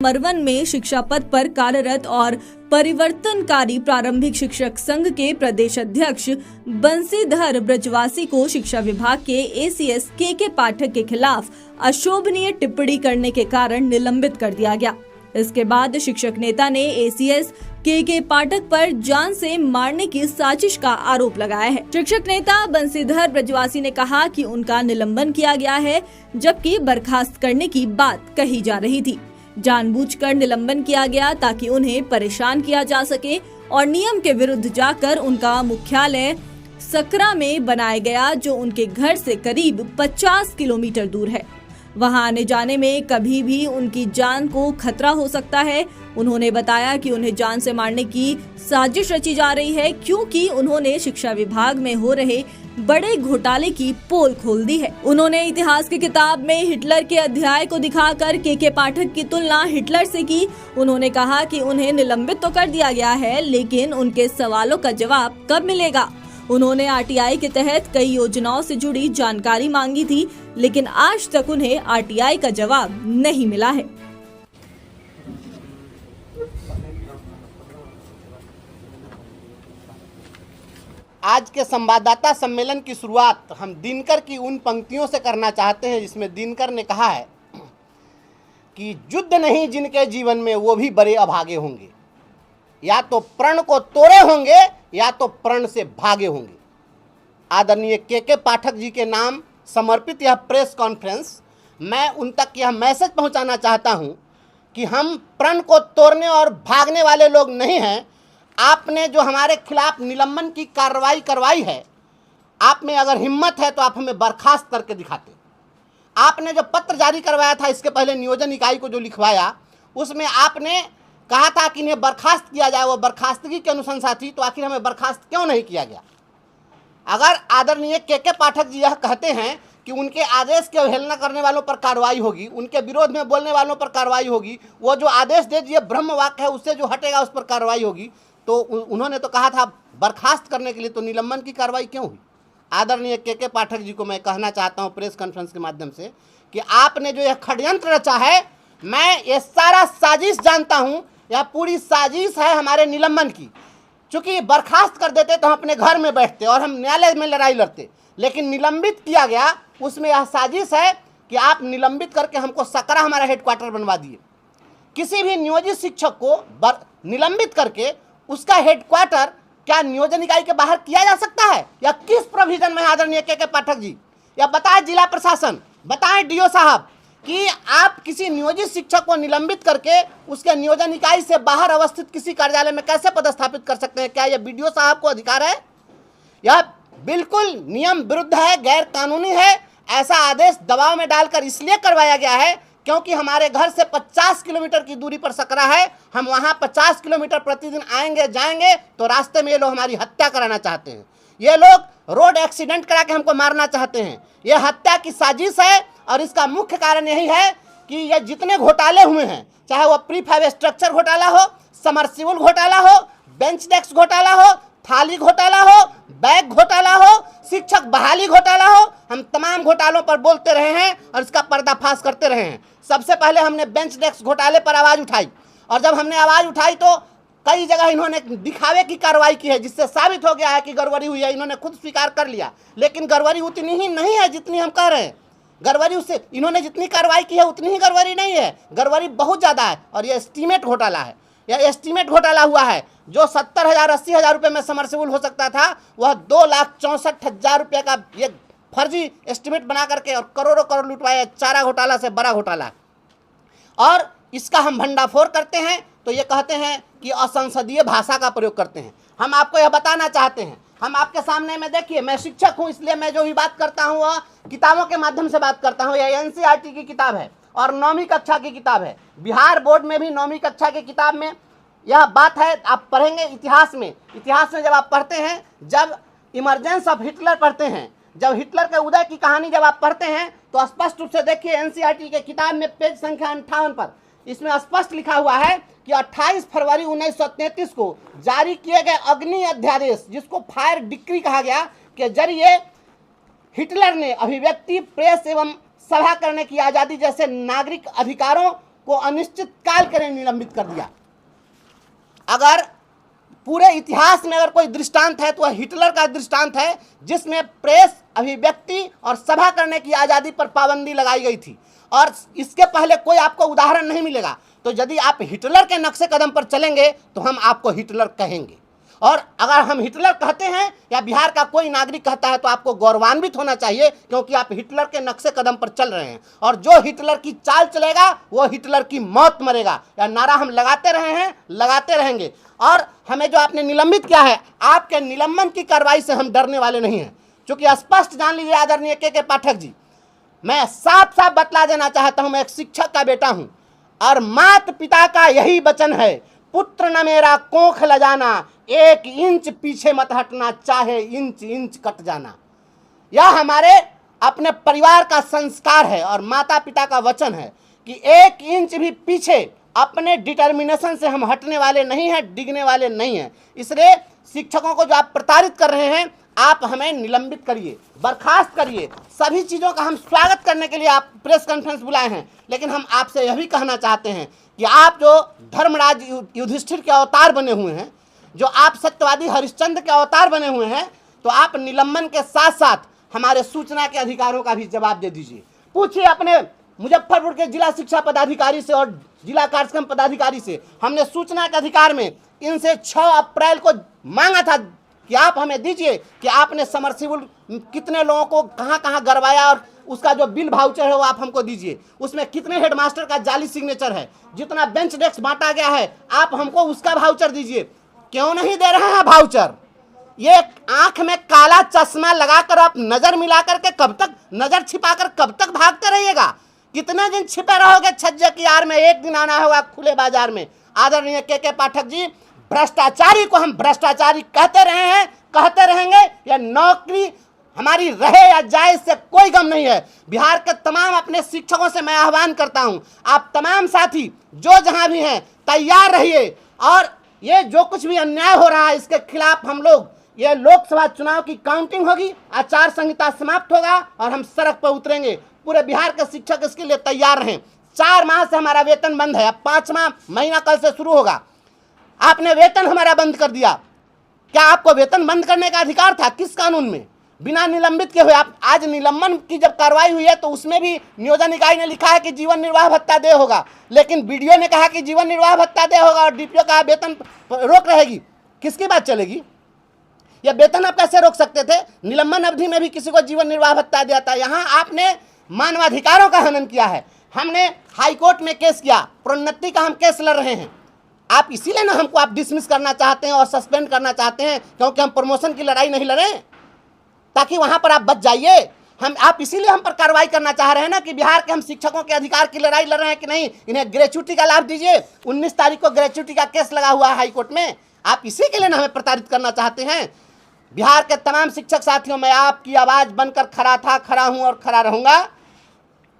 मरवन में शिक्षा पद पर कार्यरत और परिवर्तनकारी प्रारंभिक शिक्षक संघ के प्रदेश अध्यक्ष बंसीधर ब्रजवासी को शिक्षा विभाग के एसीएस के पाठक के खिलाफ अशोभनीय टिप्पणी करने के कारण निलंबित कर दिया गया। इसके बाद शिक्षक नेता ने एसीएस के पाठक पर जान से मारने की साजिश का आरोप लगाया है। शिक्षक नेता बंसीधर ब्रजवासी ने कहा कि उनका निलंबन किया गया है, जबकि बर्खास्त करने की बात कही जा रही थी। जानबूझकर निलंबन किया गया ताकि उन्हें परेशान किया जा सके और नियम के विरुद्ध जाकर उनका मुख्यालय सकरा में बनाया गया, जो उनके घर से करीब 50 किलोमीटर दूर है। वहां आने जाने में कभी भी उनकी जान को खतरा हो सकता है। उन्होंने बताया कि उन्हें जान से मारने की साजिश रची जा रही है, क्योंकि उन्होंने शिक्षा विभाग में हो रहे बड़े घोटाले की पोल खोल दी है। उन्होंने इतिहास की किताब में हिटलर के अध्याय को दिखाकर के पाठक की तुलना हिटलर से की। उन्होंने कहा कि उन्हें निलंबित तो कर दिया गया है, लेकिन उनके सवालों का जवाब कब मिलेगा। उन्होंने आरटीआई के तहत कई योजनाओं से जुड़ी जानकारी मांगी थी, लेकिन आज तक उन्हें आरटीआई का जवाब नहीं मिला है। आज के संवाददाता सम्मेलन की शुरुआत हम दिनकर की उन पंक्तियों से करना चाहते हैं, जिसमें दिनकर ने कहा है कि युद्ध नहीं जिनके जीवन में वो भी बड़े अभागे होंगे, या तो प्रण को तोड़े होंगे या तो प्रण से भागे होंगे। आदरणीय के पाठक जी के नाम समर्पित यह प्रेस कॉन्फ्रेंस, मैं उन तक यह मैसेज पहुंचाना चाहता हूं कि हम प्रण को तोड़ने और भागने वाले लोग नहीं हैं। आपने जो हमारे खिलाफ निलंबन की कार्रवाई करवाई है, आप में अगर हिम्मत है तो आप हमें बर्खास्त करके दिखाते। आपने जो पत्र जारी करवाया था इसके पहले नियोजन इकाई को जो लिखवाया, उसमें आपने कहा था कि इन्हें बर्खास्त किया जाए, वो बर्खास्तगी की अनुशंसा थी, तो आखिर हमें बर्खास्त क्यों नहीं किया गया? अगर आदरणीय के पाठक जी यह कहते हैं कि उनके आदेश की अवहेलना करने वालों पर कार्रवाई होगी, उनके विरोध में बोलने वालों पर कार्रवाई होगी, वो जो आदेश दे दिए ब्रह्म वाक्य है उससे जो हटेगा उस पर कार्रवाई होगी, तो उन्होंने तो कहा था बर्खास्त करने के लिए, तो निलंबन की कार्रवाई क्यों हुई? आदरणीय के पाठक जी को मैं कहना चाहता हूँ प्रेस कॉन्फ्रेंस के माध्यम से कि आपने जो यह षड्यंत्र रचा है, मैं ये सारा साजिश जानता हूँ, यह पूरी साजिश है हमारे निलंबन की। चूंकि बर्खास्त कर देते तो हम अपने घर में बैठते और हम न्यायालय में लड़ाई लड़ते, लेकिन निलंबित किया गया, उसमें यह साजिश है कि आप निलंबित करके हमको सकरा हमारा हेडक्वार्टर बनवा दिए। किसी भी नियोजित शिक्षक को निलंबित करके उसका हेडक्वार्टर क्या नियोजन इकाई के बाहर किया जा सकता है, या किस प्रोविजन में? आदरणीय के पाठक जी या बताएं जिला प्रशासन, बताएं डीओ साहब कि आप किसी नियोजित शिक्षक को निलंबित करके उसके नियोजन इकाई से बाहर अवस्थित किसी कार्यालय में कैसे पदस्थापित कर सकते हैं? क्या यह बीडीओ साहब को अधिकार है? यह बिल्कुल नियम विरुद्ध है, गैर कानूनी है। ऐसा आदेश दबाव में डालकर इसलिए करवाया गया है क्योंकि हमारे घर से 50 किलोमीटर की दूरी पर सकरा है। हम वहां 50 किलोमीटर प्रतिदिन आएंगे जाएंगे, तो रास्ते में ये लोग हमारी हत्या कराना चाहते हैं। ये लोग रोड एक्सीडेंट करा के हमको मारना चाहते हैं। ये हत्या की साजिश है और इसका मुख्य कारण यही है कि ये जितने घोटाले हुए हैं, चाहे वो प्रीफैब स्ट्रक्चर घोटाला हो, समरसिबल घोटाला हो, बेंच डेस्क घोटाला हो, थाली घोटाला हो, बैग घोटाला हो, शिक्षक बहाली घोटाला हो, हम तमाम घोटालों पर बोलते रहे हैं और इसका पर्दाफाश करते रहे हैं। सबसे पहले हमने बेंच डेस्क घोटाले पर आवाज़ उठाई, और जब हमने आवाज़ उठाई तो कई जगह इन्होंने दिखावे की कार्रवाई की है, जिससे साबित हो गया है कि गड़बड़ी हुई है। इन्होंने खुद स्वीकार कर लिया, लेकिन गड़बड़ी उतनी ही नहीं है जितनी हम कह रहे हैं। गड़बड़ी उससे इन्होंने जितनी कार्रवाई की है उतनी ही गड़बड़ी नहीं है, गड़बड़ी बहुत ज़्यादा है। और ये एस्टीमेट घोटाला है, यह एस्टीमेट घोटाला हुआ है। जो 70,000 80,000 रुपये में समरसिबल हो सकता था, वह 2,64,000 रुपये का ये फर्जी एस्टीमेट बना करके और करोड़ों करोड़ लुटवाया। चारा घोटाला से बड़ा घोटाला, और इसका हम भंडाफोड़ करते हैं तो ये कहते हैं कि असंसदीय भाषा का प्रयोग करते हैं। हम आपको यह बताना चाहते हैं, हम आपके सामने में देखिए, मैं शिक्षक हूँ, इसलिए मैं जो भी बात करता हूँ वह किताबों के माध्यम से बात करता हूँ। यह एनसीईआरटी की किताब है और 9वीं कक्षा की किताब है। बिहार बोर्ड में भी 9वीं कक्षा की किताब में यह बात है। आप पढ़ेंगे इतिहास में जब आप पढ़ते हैं, जब इमरजेंस ऑफ हिटलर पढ़ते हैं, जब हिटलर के उदय की कहानी जब आप पढ़ते हैं, तो स्पष्ट रूप से देखिए एनसीईआरटी के किताब में पेज संख्या 58 पर इसमें स्पष्ट लिखा हुआ है कि 28 फरवरी 1933 को जारी किए गए अग्नि अध्यादेश, जिसको फायर डिक्री कहा गया, के जरिए हिटलर ने अभिव्यक्ति, प्रेस एवं सभा करने की आज़ादी जैसे नागरिक अधिकारों को अनिश्चित काल के लिए निलंबित कर दिया। अगर पूरे इतिहास में अगर कोई दृष्टांत है तो वह हिटलर का दृष्टांत है, जिसमें प्रेस, अभिव्यक्ति और सभा करने की आज़ादी पर पाबंदी लगाई गई थी, और इसके पहले कोई आपको उदाहरण नहीं मिलेगा। तो यदि आप हिटलर के नक्शे कदम पर चलेंगे तो हम आपको हिटलर कहेंगे, और अगर हम हिटलर कहते हैं या बिहार का कोई नागरिक कहता है तो आपको गौरवान्वित होना चाहिए, क्योंकि आप हिटलर के नक्शे कदम पर चल रहे हैं। और जो हिटलर की चाल चलेगा वो हिटलर की मौत मरेगा। यह नारा हम लगाते रहे हैं, लगाते रहेंगे। और हमें जो आपने निलंबित किया है, आपके निलंबन की कार्रवाई से हम डरने वाले नहीं हैं, क्योंकि स्पष्ट जान लीजिए आदरणीय के पाठक जी, मैं साफ साफ बतला देना चाहता हूं, मैं एक शिक्षक का बेटा हूं, और माता पिता का यही वचन है, पुत्र न मेरा कोख ल जाना, 1 इंच पीछे मत हटना, चाहे इंच इंच कट जाना। यह हमारे अपने परिवार का संस्कार है और माता पिता का वचन है कि 1 इंच भी पीछे अपने डिटर्मिनेशन से हम हटने वाले नहीं हैं, डिगने वाले नहीं हैं। इसलिए शिक्षकों को जो आप प्रताड़ित कर रहे हैं, आप हमें निलंबित करिए, बर्खास्त करिए। सभी चीज़ों का हम स्वागत करने के लिए आप प्रेस कॉन्फ्रेंस बुलाए हैं, लेकिन हम आपसे यह भी कहना चाहते हैं कि आप जो धर्मराज युधिष्ठिर के अवतार बने हुए हैं, जो आप सत्यवादी हरिश्चंद्र के अवतार बने हुए हैं, तो आप निलंबन के साथ साथ हमारे सूचना के अधिकारों का भी जवाब दे दीजिए। पूछिए अपने मुजफ्फरपुर के जिला शिक्षा पदाधिकारी से और जिला कार्यक्रम पदाधिकारी से, हमने सूचना के अधिकार में इनसे 6 अप्रैल को मांगा था कि आप हमें दीजिए कि आपने समरसीबल कितने लोगों को कहाँ कहाँ गरवाया, और उसका जो बिल वाउचर है वो आप हमको दीजिए। उसमें कितने हेडमास्टर का जाली सिग्नेचर है, जितना बेंच डेस्क बांटा गया है, आप हमको उसका वाउचर दीजिए। क्यों नहीं दे रहे हैं वाउचर? ये आंख में काला चश्मा लगाकर आप नजर मिलाकर के कब तक, नजर छिपाकर कब तक भागते रहिएगा? कितने दिन छिपे रहोगे छज्जे की आड़ में? एक दिन आना होगा खुले बाजार में। आदरणीय के पाठक जी, भ्रष्टाचारी को हम भ्रष्टाचारी कहते रहे हैं, कहते रहेंगे। यह नौकरी हमारी रहे या जाए इससे कोई गम नहीं है। बिहार के तमाम अपने शिक्षकों से मैं आह्वान करता हूं, आप तमाम साथी जो जहां भी हैं तैयार रहिए, और ये जो कुछ भी अन्याय हो रहा है इसके खिलाफ हम लोग, ये लोकसभा चुनाव की काउंटिंग होगी, आचार संहिता समाप्त होगा और हम सड़क पर उतरेंगे। पूरे बिहार के शिक्षक इसके लिए तैयार रहें। 4 माह से हमारा वेतन बंद है, अब 5वां महीना कल से शुरू होगा। आपने वेतन हमारा बंद कर दिया। क्या आपको वेतन बंद करने का अधिकार था? किस कानून में? बिना निलंबित के हुए आप आज निलंबन की जब कार्रवाई हुई है तो उसमें भी नियोजन इकाई ने लिखा है कि जीवन निर्वाह भत्ता दे होगा, लेकिन बीडीओ ने कहा कि जीवन निर्वाह भत्ता दे होगा और डीपीओ का वेतन रोक रहेगी। किसकी बात चलेगी? यह वेतन आप कैसे रोक सकते थे? निलंबन अवधि में भी किसी को जीवन निर्वाह भत्ता दिया था। यहाँ आपने मानवाधिकारों का हनन किया है। हमने हाईकोर्ट में केस किया, प्रोन्नति का हम केस लड़ रहे हैं। आप इसीलिए ना हमको आप डिसमिस करना चाहते हैं और सस्पेंड करना चाहते हैं, क्योंकि हम प्रमोशन की लड़ाई नहीं लड़े ताकि वहां पर आप बच जाइए। आप इसीलिए हम पर कार्रवाई करना चाह रहे हैं ना कि बिहार के हम शिक्षकों के अधिकार की लड़ाई लड़ रहे हैं कि नहीं, इन्हें ग्रेच्युटी का लाभ दीजिए। 19 तारीख को ग्रेच्युटी का केस लगा हुआ है हाईकोर्ट में। आप इसी के लिए ना हमें प्रताड़ित करना चाहते हैं। बिहार के तमाम शिक्षक साथियों, मैं आपकी आवाज़ बनकर खड़ा था, खड़ा हूँ और खड़ा रहूँगा।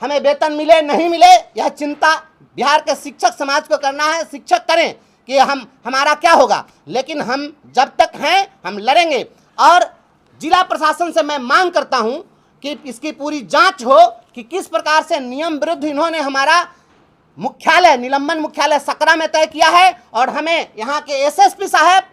हमें वेतन मिले नहीं मिले यह चिंता बिहार के शिक्षक समाज को करना है। शिक्षक करें कि हमारा क्या होगा, लेकिन हम जब तक हैं हम लड़ेंगे। और जिला प्रशासन से मैं मांग करता हूं कि इसकी पूरी जांच हो कि किस प्रकार से नियम विरुद्ध इन्होंने हमारा मुख्यालय, निलंबन मुख्यालय सकरा में तय किया है। और हमें यहाँ के एसएसपी साहब,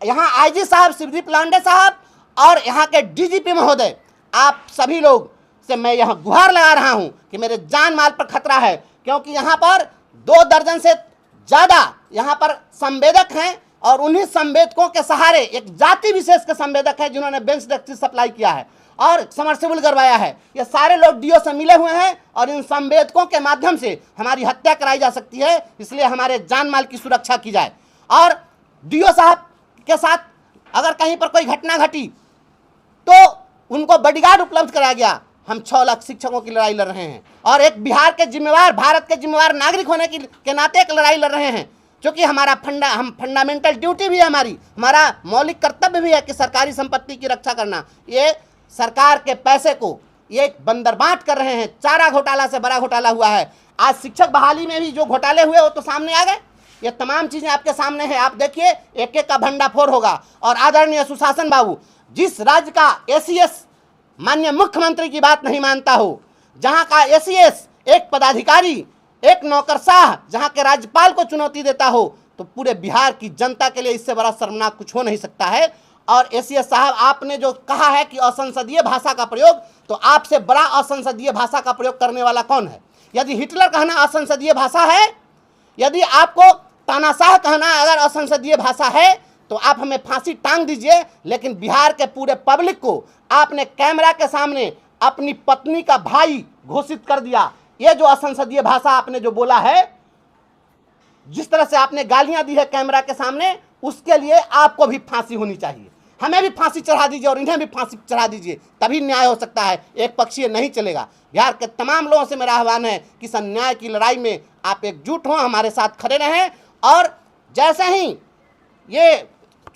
यहाँ आईजी साहब शिवदीप लांडे साहब और यहाँ के डीजीपी महोदय, आप सभी लोग से मैं यहाँ गुहार लगा रहा हूँ कि मेरे जान माल पर खतरा है, क्योंकि यहाँ पर 2 दर्जन से ज़्यादा यहाँ पर संवेदक हैं और उन्हीं संवेदकों के सहारे एक जाति विशेष के संवेदक हैं जिन्होंने बेंच डेस्क सप्लाई किया है और समरसेबल करवाया है। ये सारे लोग डीओ से मिले हुए हैं और इन संवेदकों के माध्यम से हमारी हत्या कराई जा सकती है। इसलिए हमारे जान माल की सुरक्षा की जाए। और डीओ साहब के साथ अगर कहीं पर कोई घटना घटी तो उनको बॉडीगार्ड उपलब्ध कराया गया। हम 6 लाख शिक्षकों की लड़ाई लड़ रहे हैं और एक बिहार के जिम्मेवार, भारत के जिम्मेवार नागरिक होने के नाते एक लड़ाई लड़ रहे हैं, क्योंकि हमारा फंडामेंटल ड्यूटी भी है, हमारा मौलिक कर्तव्य भी है कि सरकारी संपत्ति की रक्षा करना। ये सरकार के पैसे को ये बंदरबांट कर रहे हैं। चारा घोटाला से बड़ा घोटाला हुआ है। आज शिक्षक बहाली में भी जो घोटाले हुए वो तो सामने आ गए। ये तमाम चीज़ें आपके सामने हैं, आप देखिए, एक एक का भंडाफोड़ होगा। और आदरणीय सुशासन बाबू, जिस राज्य का एसीएस माननीय मुख्यमंत्री की बात नहीं मानता हो, जहां का एसीएस एक पदाधिकारी एक नौकरशाह जहां के राज्यपाल को चुनौती देता हो, तो पूरे बिहार की जनता के लिए इससे बड़ा शर्मनाक कुछ हो नहीं सकता है। और एसीएस साहब, आपने जो कहा है कि असंसदीय भाषा का प्रयोग, तो आपसे बड़ा असंसदीय भाषा का प्रयोग करने वाला कौन है? यदि हिटलर कहना असंसदीय भाषा है, यदि आपको तानाशाह कहना अगर असंसदीय भाषा है, तो आप हमें फांसी टांग दीजिए, लेकिन बिहार के पूरे पब्लिक को आपने कैमरा के सामने अपनी पत्नी का भाई घोषित कर दिया। ये जो असंसदीय भाषा आपने जो बोला है, जिस तरह से आपने गालियां दी है कैमरा के सामने, उसके लिए आपको भी फांसी होनी चाहिए। हमें भी फांसी चढ़ा दीजिए और इन्हें भी फांसी चढ़ा दीजिए, तभी न्याय हो सकता है। एक पक्षीय नहीं चलेगा। बिहार के तमाम लोगों से मेरा आह्वान है कि इस अन्याय की लड़ाई में आप एकजुट हों, हमारे साथ खड़े रहें, और जैसे ही ये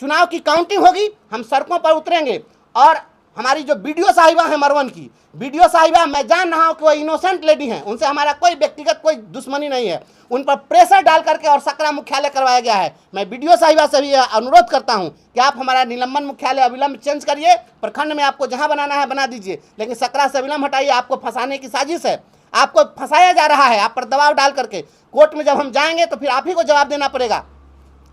चुनाव की काउंटिंग होगी, हम सड़कों पर उतरेंगे। और हमारी जो वीडियो साहिबा है मरवन की, वीडियो साहिबा, मैं जान रहा हूँ कि वो इनोसेंट लेडी हैं, उनसे हमारा कोई व्यक्तिगत कोई दुश्मनी नहीं है। उन पर प्रेशर डाल करके और सकरा मुख्यालय करवाया गया है। मैं वीडियो साहिबा से भी अनुरोध करता हूँ कि आप हमारा निलंबन मुख्यालय अविलंब चेंज करिए, प्रखंड में आपको जहाँ बनाना है बना दीजिए, लेकिन सकरा से अविलंब हटाइए। आपको फंसाने की साजिश है, आपको फंसाया जा रहा है, आप पर दबाव डाल करके। कोर्ट में जब हम जाएंगे तो फिर आप ही को जवाब देना पड़ेगा।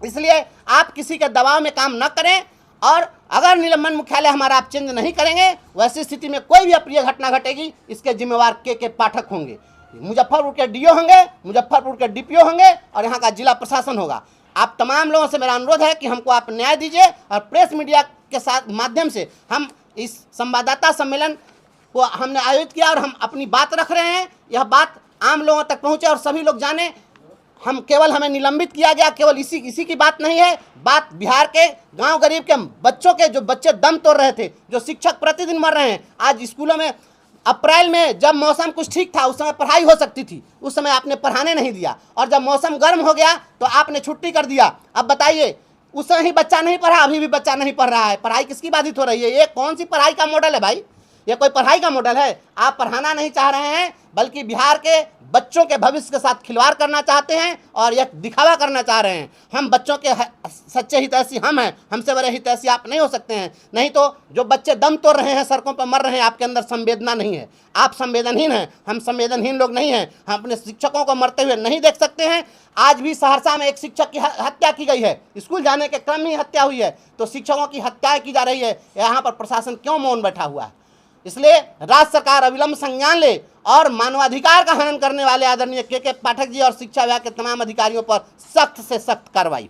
इसलिए आप किसी के दबाव में काम न करें, और अगर निलंबन मुख्यालय हमारा आप चेंज नहीं करेंगे, वैसी स्थिति में कोई भी अप्रिय घटना घटेगी, इसके जिम्मेवार के पाठक होंगे। मुजफ्फरपुर के डीओ होंगे, मुजफ्फरपुर के डीपीओ होंगे, और यहाँ का जिला प्रशासन होगा। आप तमाम लोगों से मेरा अनुरोध है कि हमको आप न्याय दीजिए, और प्रेस मीडिया के साथ माध्यम से हम इस संवाददाता सम्मेलन को हमने आयोजित किया और हम अपनी बात रख रहे हैं। यह बात आम लोगों तक पहुँचे और सभी लोग जाने। हम केवल हमें निलंबित किया गया, केवल इसी की बात नहीं है। बात बिहार के गांव गरीब के बच्चों के, जो बच्चे दम तोड़ रहे थे, जो शिक्षक प्रतिदिन मर रहे हैं। आज स्कूलों में अप्रैल में जब मौसम कुछ ठीक था, उस समय पढ़ाई हो सकती थी, उस समय आपने पढ़ाने नहीं दिया, और जब मौसम गर्म हो गया तो आपने छुट्टी कर दिया। अब बताइए, उस समय ही बच्चा नहीं पढ़ा, अभी भी बच्चा नहीं पढ़ रहा है। पढ़ाई किसकी बाधित हो रही है? ये कौन सी पढ़ाई का मॉडल है भाई? ये कोई पढ़ाई का मॉडल है? आप पढ़ाना नहीं चाह रहे हैं, बल्कि बिहार के बच्चों के भविष्य के साथ खिलवाड़ करना चाहते हैं और यह दिखावा करना चाह रहे हैं। हम बच्चों के सच्चे हितैषी हम हैं, हमसे बड़े हितैषी आप नहीं हो सकते हैं। नहीं तो जो बच्चे दम तोड़ रहे हैं, सड़कों पर मर रहे हैं, आपके अंदर संवेदना नहीं है, आप संवेदनहीन हैं। हम संवेदनहीन लोग नहीं हैं। हम अपने शिक्षकों को मरते हुए नहीं देख सकते हैं। आज भी सहरसा में एक शिक्षक की हत्या की गई है, स्कूल जाने के क्रम में हत्या हुई है। तो शिक्षकों की हत्याएं की जा रही है, यहाँ पर प्रशासन क्यों मौन बैठा हुआ है? इसलिए राज्य सरकार अविलंब संज्ञान ले और मानवाधिकार का हनन करने वाले आदरणीय के पाठक जी और शिक्षा विभाग के तमाम अधिकारियों पर सख्त से सख्त कार्रवाई।